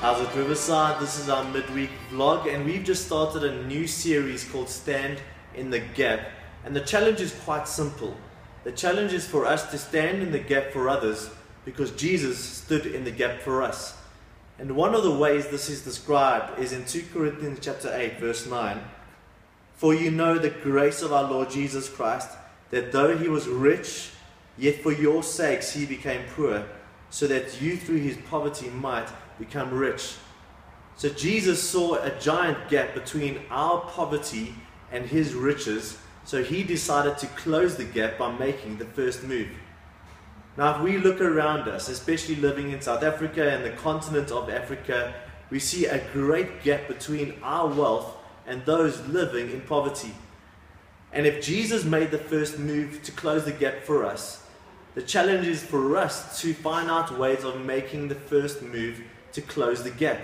How's it, Riverside? This is our midweek vlog, and we've just started a new series called Stand in the Gap. And the challenge is quite simple. The challenge is for us to stand in the gap for others because Jesus stood in the gap for us. And one of the ways this is described is in 2 Corinthians chapter 8 verse 9. For you know the grace of our Lord Jesus Christ, that though he was rich, yet for your sakes he became poor, so that you through his poverty might become rich. So Jesus saw a giant gap between our poverty and his riches, so he decided to close the gap by making the first move. Now if we look around us, especially living in South Africa and the continent of Africa, we see a great gap between our wealth and those living in poverty. And if Jesus made the first move to close the gap for us, the challenge is for us to find out ways of making the first move to close the gap.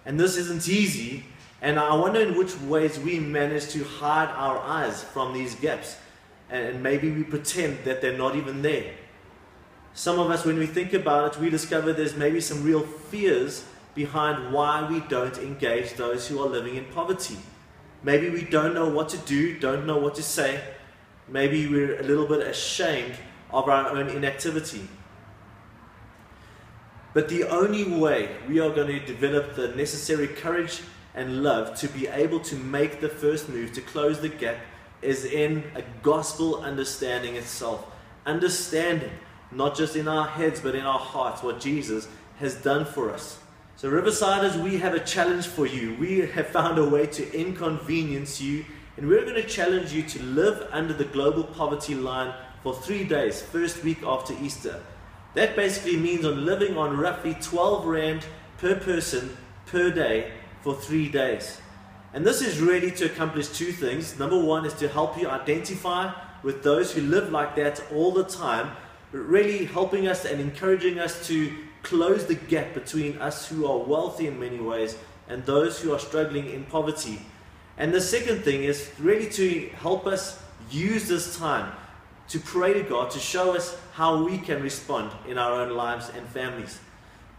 And this isn't easy, and I wonder in which ways we manage to hide our eyes from these gaps, and maybe we pretend that they're not even there. Some of us, when we think about it, we discover there's maybe some real fears behind why we don't engage those who are living in poverty. Maybe we don't know what to do, don't know what to say. Maybe we're a little bit ashamed of our own inactivity. But the only way we are going to develop the necessary courage and love to be able to make the first move to close the gap is in a gospel understanding itself. Understanding, not just in our heads but in our hearts, what Jesus has done for us. So Riversiders, we have a challenge for you. We have found a way to inconvenience you, and we're going to challenge you to live under the global poverty line for 3 days, first week after Easter. That basically means living on roughly 12 Rand per person per day for 3 days. And this is really to accomplish two things. Number one is to help you identify with those who live like that all the time, but really helping us and encouraging us to close the gap between us who are wealthy in many ways and those who are struggling in poverty. And the second thing is really to help us use this time to pray to God to show us how we can respond in our own lives and families.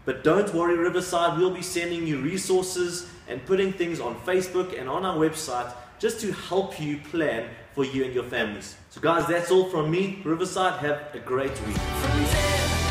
But don't worry, Riverside, we'll be sending you resources and putting things on Facebook and on our website just to help you plan for you and your families. So guys, that's all from me. Riverside, have a great week.